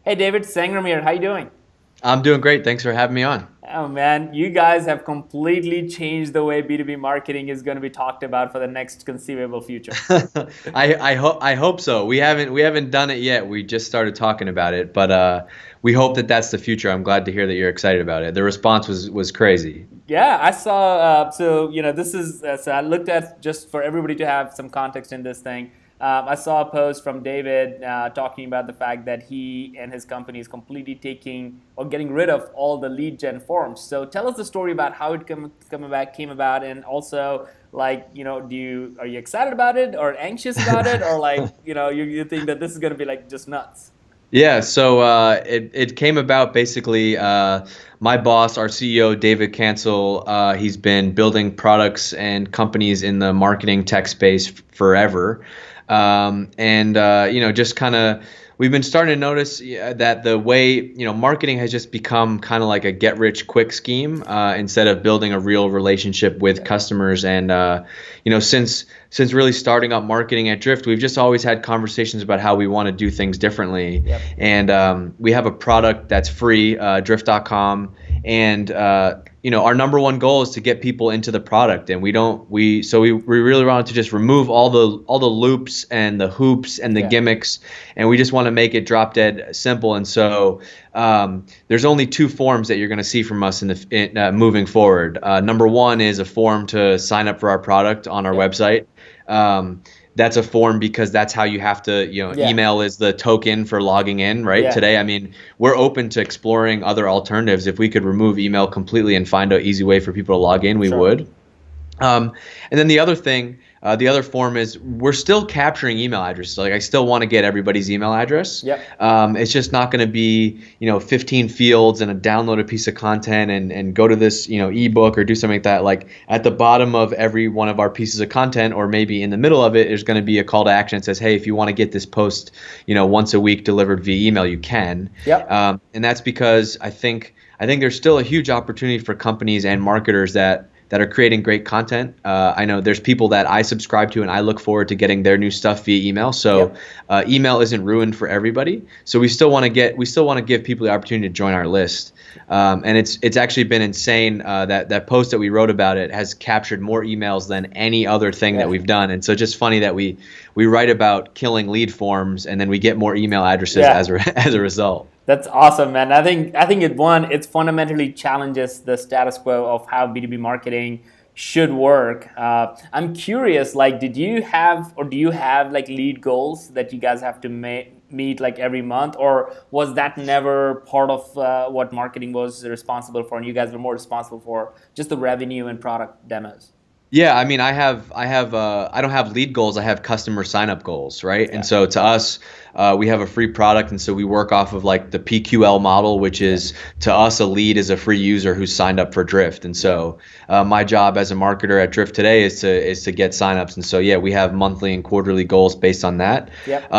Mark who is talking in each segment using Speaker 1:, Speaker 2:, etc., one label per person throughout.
Speaker 1: Hey David, Sangram here. How you doing?
Speaker 2: I'm doing great. Thanks for having me on.
Speaker 1: Oh man, you guys have completely changed the way B2B marketing is going to be talked about for the next conceivable future.
Speaker 2: I hope so. We haven't done it yet. We just started talking about it, but we hope that that's the future. I'm glad to hear that you're excited about it. The response was crazy.
Speaker 1: Yeah, I saw. This is. So I looked at just for everybody to have some context in this thing. I saw a post from David talking about the fact that he and his company is completely taking or getting rid of all the lead gen forms. So tell us the story about how it came about, and also are you excited about it or anxious about it, or you think that this is going to be like just nuts?
Speaker 2: Yeah, so it came about basically. My boss, our CEO, David Cancel, he's been building products and companies in the marketing tech space forever, and just kind of we've been starting to notice that the way marketing has just become kind of like a get rich quick scheme instead of building a real relationship with customers. And since really starting up marketing at Drift, we've just always had conversations about how we want to do things differently.
Speaker 1: Yep.
Speaker 2: And we have a product that's free, drift.com. And our number one goal is to get people into the product, and we really wanted to just remove all the loops and the hoops and the
Speaker 1: Yeah.
Speaker 2: gimmicks, and we just want to make it drop dead simple. And so there's only two forms that you're going to see from us moving forward. Number one is a form to sign up for our product on our
Speaker 1: Yeah.
Speaker 2: website. Um, that's a form because that's how you have to,
Speaker 1: Yeah.
Speaker 2: email is the token for logging in, right?
Speaker 1: Yeah.
Speaker 2: Today, I mean, we're open to exploring other alternatives. If we could remove email completely and find an easy way for people to log in, we
Speaker 1: Sure.
Speaker 2: would. And then the other thing, the other form is we're still capturing email addresses. Like I still want to get everybody's email address.
Speaker 1: Yep.
Speaker 2: It's just not going to be 15 fields and download a piece of content and go to this ebook or do something like that. Like at the bottom of every one of our pieces of content, or maybe in the middle of it, there's going to be a call to action that says, hey, if you want to get this post once a week delivered via email, you can.
Speaker 1: Yep.
Speaker 2: And that's because I think there's still a huge opportunity for companies and marketers that are creating great content. I know there's people that I subscribe to, and I look forward to getting their new stuff via email. So
Speaker 1: Yep.
Speaker 2: email isn't ruined for everybody. So we still want to give people the opportunity to join our list. And it's actually been insane. That post that we wrote about it has captured more emails than any other thing
Speaker 1: Yeah.
Speaker 2: that we've done. And so just funny that we write about killing lead forms, and then we get more email addresses
Speaker 1: Yeah.
Speaker 2: as a result.
Speaker 1: That's awesome, man. I think it fundamentally challenges the status quo of how B2B marketing should work. I'm curious, like, did you have or do you have like lead goals that you guys have to meet like every month, or was that never part of what marketing was responsible for, and you guys were more responsible for just the revenue and product demos?
Speaker 2: Yeah, I mean, I don't have lead goals. I have customer sign up goals, right? And
Speaker 1: Yeah.
Speaker 2: so to us, we have a free product, and so we work off of like the PQL model, which is to us a lead is a free user who's signed up for Drift. And so my job as a marketer at Drift today is to get signups. And so yeah, we have monthly and quarterly goals based on that.
Speaker 1: Yep.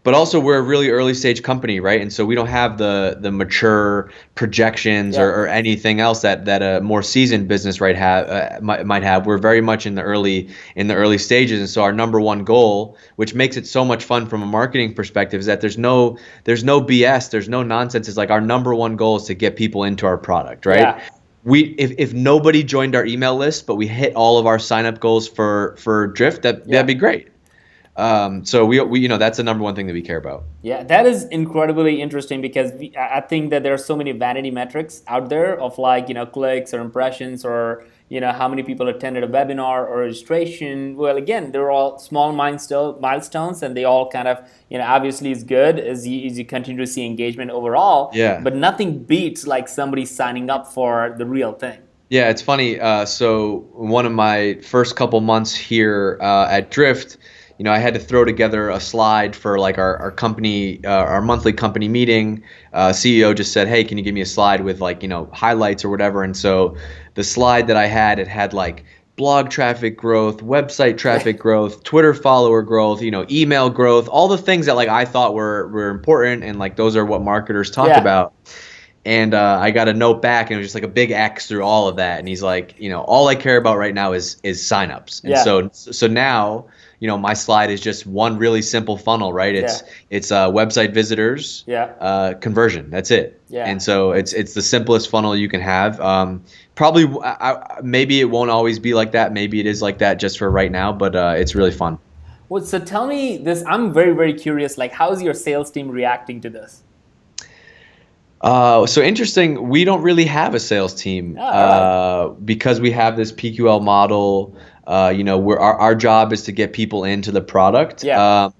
Speaker 2: But also we're a really early stage company, right? And so we don't have the mature projections
Speaker 1: Yeah.
Speaker 2: or anything else that a more seasoned business might have. We're very much in the early stages, and so our number one goal, which makes it so much fun from a marketing perspective, is that there's no BS, there's no nonsense. It's like our number one goal is to get people into our product, right?
Speaker 1: Yeah.
Speaker 2: If nobody joined our email list, but we hit all of our sign up goals for Drift,
Speaker 1: Yeah.
Speaker 2: that'd be great. So we that's the number one thing that we care about.
Speaker 1: Yeah, that is incredibly interesting because I think that there are so many vanity metrics out there of like, clicks or impressions or, how many people attended a webinar or registration. Well, again, they're all small milestones, and they all kind of, obviously is good as you continue to see engagement overall,
Speaker 2: Yeah.
Speaker 1: but nothing beats like somebody signing up for the real thing.
Speaker 2: Yeah, it's funny. So one of my first couple months here at Drift, I had to throw together a slide for like our company, our monthly company meeting. CEO just said, "Hey, can you give me a slide with like highlights or whatever?" And so the slide that I had, it had like blog traffic growth, website traffic growth, Twitter follower growth, email growth, all the things that like I thought were important, and like those are what marketers talk
Speaker 1: Yeah.
Speaker 2: about. And I got a note back, and it was just like a big X through all of that. And he's like, all I care about right now is signups. And
Speaker 1: Yeah.
Speaker 2: so now, my slide is just one really simple funnel, right?
Speaker 1: Yeah.
Speaker 2: It's website visitors,
Speaker 1: Yeah.
Speaker 2: conversion. That's it.
Speaker 1: Yeah.
Speaker 2: And so it's the simplest funnel you can have. Probably, maybe it won't always be like that. Maybe it is like that just for right now, but it's really fun.
Speaker 1: Well, so tell me this. I'm very, very curious. Like, how's your sales team reacting to this?
Speaker 2: So interesting. We don't really have a sales team
Speaker 1: Oh, all right.
Speaker 2: because we have this PQL model. Our job is to get people into the product.
Speaker 1: Yeah.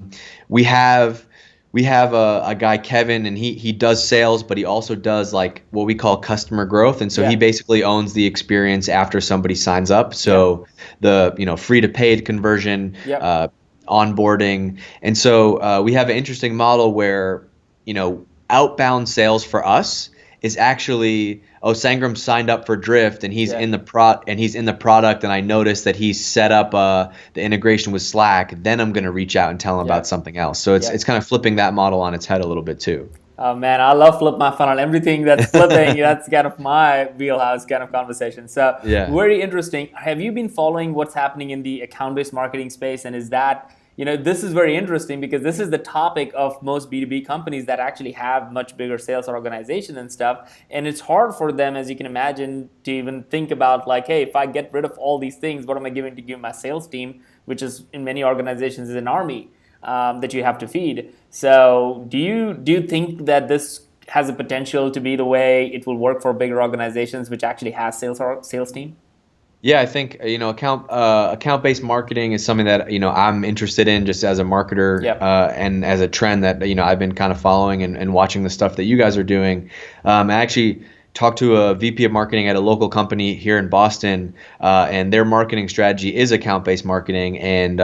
Speaker 2: We have a guy, Kevin, and he does sales, but he also does like what we call customer growth, and so he
Speaker 1: Yeah.
Speaker 2: basically owns the experience after somebody signs up. So the free to paid conversion,
Speaker 1: Yep.
Speaker 2: onboarding, and so we have an interesting model where outbound sales for us is actually, oh, Sangram signed up for Drift and he's
Speaker 1: Yeah.
Speaker 2: in the product, and I noticed that he's set up the integration with Slack. Then I'm going to reach out and tell him
Speaker 1: Yeah.
Speaker 2: about something else. So it's
Speaker 1: Yeah.
Speaker 2: it's kind of flipping that model on its head a little bit too.
Speaker 1: Oh man, I love flip my funnel. Everything that's flipping, that's kind of my wheelhouse kind of conversation. So
Speaker 2: Yeah.
Speaker 1: very interesting. Have you been following what's happening in the account-based marketing space? And is that, this is very interesting because this is the topic of most B2B companies that actually have much bigger sales organization and stuff. And it's hard for them, as you can imagine, to even think about like, hey, if I get rid of all these things, what am I going to give my sales team, which is in many organizations is an army. That you have to feed. So do you think that this has a potential to be the way it will work for bigger organizations which actually has sales team?
Speaker 2: Yeah, I think account-based marketing is something that I'm interested in just as a marketer,
Speaker 1: Yep.
Speaker 2: and as a trend that I've been kind of following and watching the stuff that you guys are doing. I actually talked to a VP of marketing at a local company here in Boston, and their marketing strategy is account-based marketing, and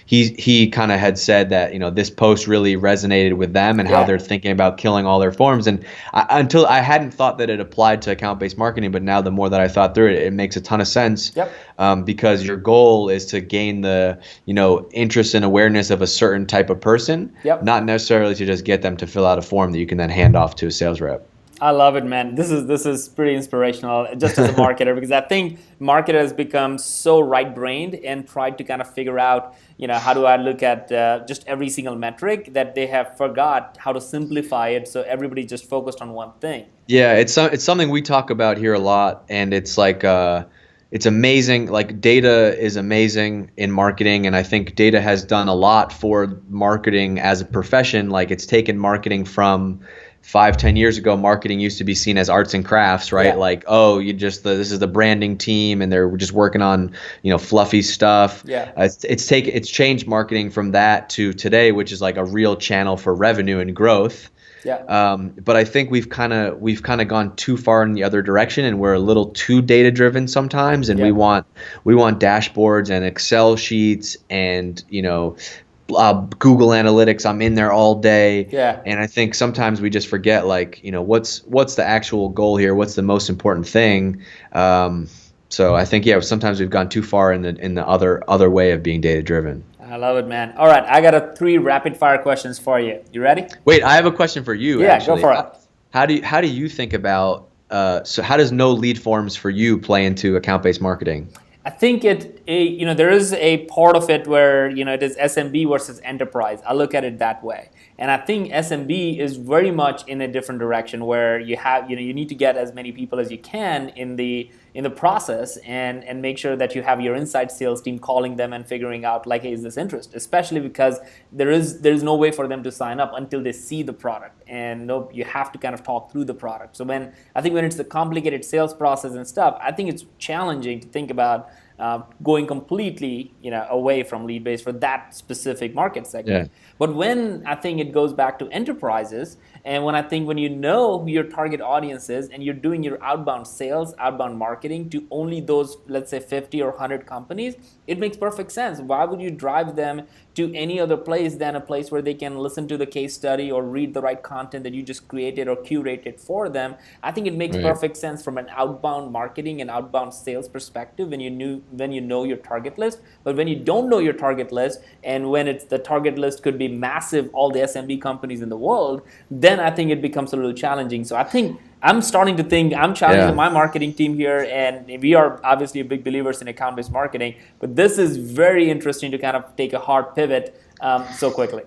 Speaker 2: he kind of had said that this post really resonated with them and how
Speaker 1: Yeah.
Speaker 2: they're thinking about killing all their forms. And until I hadn't thought that it applied to account-based marketing, but now the more that I thought through it, it makes a ton of sense.
Speaker 1: Yep.
Speaker 2: Because your goal is to gain the interest and awareness of a certain type of person,
Speaker 1: Yep.
Speaker 2: not necessarily to just get them to fill out a form that you can then hand off to a sales rep.
Speaker 1: I love it, man. This is pretty inspirational just as a marketer because I think marketers become so right-brained and try to kind of figure out, how do I look at just every single metric that they have forgot how to simplify it so everybody just focused on one thing.
Speaker 2: Yeah, it's something we talk about here a lot, and it's like it's amazing. Like data is amazing in marketing, and I think data has done a lot for marketing as a profession. Like it's taken marketing from 5, 10 years ago. Marketing used to be seen as arts and crafts, right?
Speaker 1: Yeah.
Speaker 2: Like, oh, this is the branding team, and they're just working on fluffy stuff.
Speaker 1: Yeah.
Speaker 2: It's changed marketing from that to today, which is like a real channel for revenue and growth.
Speaker 1: Yeah.
Speaker 2: But I think we've kind of gone too far in the other direction, and we're a little too data driven sometimes. And
Speaker 1: Yeah.
Speaker 2: we want dashboards and Excel sheets and Google Analytics. I'm in there all day.
Speaker 1: Yeah.
Speaker 2: And I think sometimes we just forget like what's the actual goal here? What's the most important thing? So I think sometimes we've gone too far in the other way of being data driven.
Speaker 1: I love it, man. All right, I got 3 rapid fire questions for you. You ready?
Speaker 2: Wait, I have a question for you.
Speaker 1: Yeah,
Speaker 2: actually.
Speaker 1: go for it.
Speaker 2: How do you think about so how does no lead forms for you play into account-based marketing?
Speaker 1: I think there is a part of it where it is SMB versus enterprise. I look at it that way, and I think SMB is very much in a different direction where you need to get as many people as you can in the process and make sure that you have your inside sales team calling them and figuring out like, hey, is this interest? Especially because there is no way for them to sign up until they see the product, and you have to kind of talk through the product. So when it's the complicated sales process and stuff, I think it's challenging to think about going completely away from lead based for that specific market segment.
Speaker 2: Yeah.
Speaker 1: But when I think it goes back to enterprises, and when you know who your target audience is and you're doing your outbound sales, outbound marketing to only those, let's say 50 or 100 companies, it makes perfect sense. Why would you drive them to any other place than a place where they can listen to the case study or read the right content that you just created or curated for them. I think it makes
Speaker 2: Right.
Speaker 1: perfect sense from an outbound marketing and outbound sales perspective when you know your target list. But when you don't know your target list, and when it's the target list could be massive, all the SMB companies in the world, then I think it becomes a little challenging. So I think I'm starting to think I'm challenging
Speaker 2: Yeah.
Speaker 1: my marketing team here, and we are obviously big believers in account-based marketing. But this is very interesting to kind of take a hard pivot so quickly.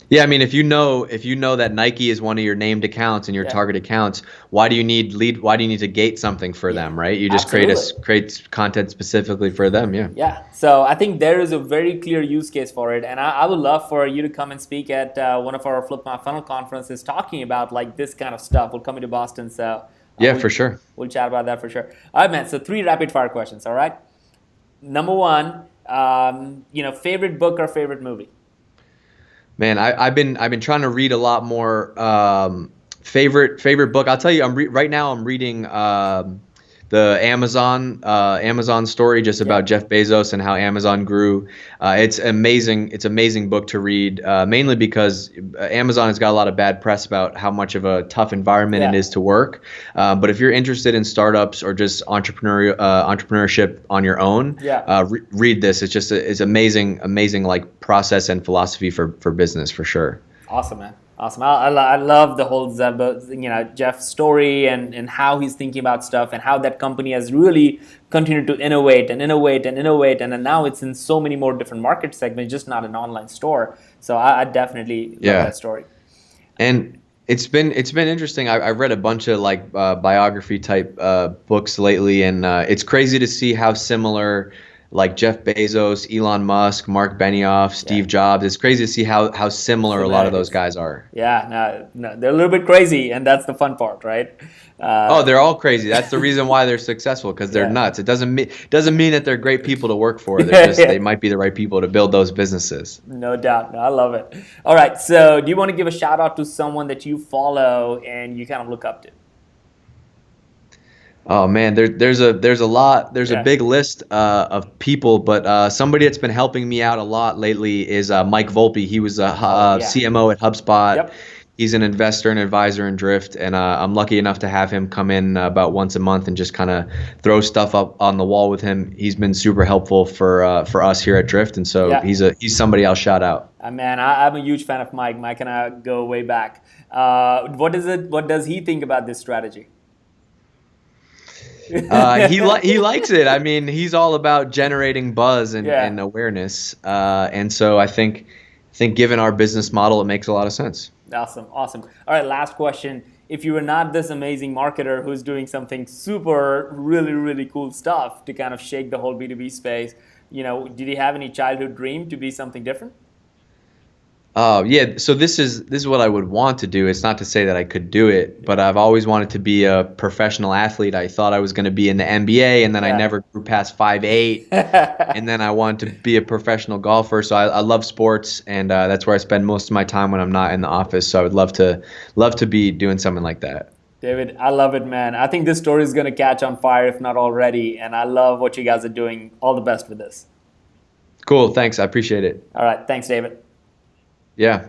Speaker 2: Yeah, I mean, if you know that Nike is one of your named accounts and your
Speaker 1: Yeah,
Speaker 2: target accounts, why do you need lead? Why do you need to gate something for
Speaker 1: yeah,
Speaker 2: them, right? You just
Speaker 1: absolutely.
Speaker 2: create content specifically for them. Yeah.
Speaker 1: Yeah, so I think there is a very clear use case for it, and I would love for you to come and speak at one of our Flip My Funnel conferences, talking about like this kind of stuff. We'll come into Boston, so
Speaker 2: Yeah,
Speaker 1: we'll
Speaker 2: for sure.
Speaker 1: chat about that for sure. All right, man. So three rapid fire questions. All right. Number one, favorite book or favorite movie?
Speaker 2: Man, I've been trying to read a lot more. Favorite book. I'll tell you, right now I'm reading the Amazon story just
Speaker 1: Yeah,
Speaker 2: about Jeff Bezos and how Amazon grew. It's amazing. It's amazing book to read, mainly because Amazon has got a lot of bad press about how much of a tough environment it
Speaker 1: yeah,
Speaker 2: is to work. But if you're interested in startups or just entrepreneurship on your own,
Speaker 1: yeah.
Speaker 2: read this. It's amazing like process and philosophy for business for sure.
Speaker 1: Awesome, man. Awesome. I love the whole Jeff story, and how he's thinking about stuff, and how that company has really continued to innovate and innovate and innovate, and then now it's in so many more different market segments, just not an online store. So I definitely love
Speaker 2: Yeah.
Speaker 1: that story.
Speaker 2: And it's been interesting. I've read a bunch of like biography type books lately, and it's crazy to see how similar like Jeff Bezos, Elon Musk, Mark Benioff,
Speaker 1: Yeah,
Speaker 2: Steve Jobs. It's crazy to see how similar a lot of those
Speaker 1: similarities.
Speaker 2: guys are.
Speaker 1: Yeah, no, they're a little bit crazy, and that's the fun part, right?
Speaker 2: Oh,
Speaker 1: Uh,
Speaker 2: they're all crazy. That's the reason why they're successful because they're
Speaker 1: yeah,
Speaker 2: nuts. It doesn't mean that they're great people to work for.
Speaker 1: yeah,
Speaker 2: They
Speaker 1: yeah.
Speaker 2: might be the right people to build those businesses.
Speaker 1: No doubt. No, I love it. All right. So, do you want to give a shout out to someone that you follow and you kind of look up to?
Speaker 2: Oh man, there's a
Speaker 1: Yeah.
Speaker 2: big list of people, but somebody that's been helping me out a lot lately is Mike Volpe. He was a
Speaker 1: Oh, yeah.
Speaker 2: CMO at HubSpot.
Speaker 1: Yep.
Speaker 2: He's an investor and advisor in Drift, and I'm lucky enough to have him come in about once a month and just kind of throw stuff up on the wall with him. He's been super helpful for us here at Drift, and so
Speaker 1: Yeah.
Speaker 2: he's somebody I'll shout out.
Speaker 1: Man, I'm a huge fan of Mike. Mike and I go way back. What is it? What does he think about this strategy?
Speaker 2: He likes it. I mean, he's all about generating buzz
Speaker 1: Yeah.
Speaker 2: and awareness, and so I think given our business model, it makes a lot of sense.
Speaker 1: Awesome. Awesome. All right. Last question. If you were not this amazing marketer who's doing something super, really, really cool stuff to kind of shake the whole B2B space, did you have any childhood dream to be something different?
Speaker 2: Oh yeah, so this is what I would want to do. It's not to say that I could do it, but
Speaker 1: Yeah.
Speaker 2: I've always wanted to be a professional athlete. I thought I was going to be in the NBA, and then I
Speaker 1: Yeah.
Speaker 2: never grew past 5'8", and then I wanted to be a professional golfer. So I love sports, and that's where I spend most of my time when I'm not in the office. So I would love to be doing something like that.
Speaker 1: David, I love it, man. I think this story is going to catch on fire, if not already. And I love what you guys are doing. All the best with this.
Speaker 2: Cool, thanks. I appreciate it.
Speaker 1: All right. Thanks, David.
Speaker 2: Yeah.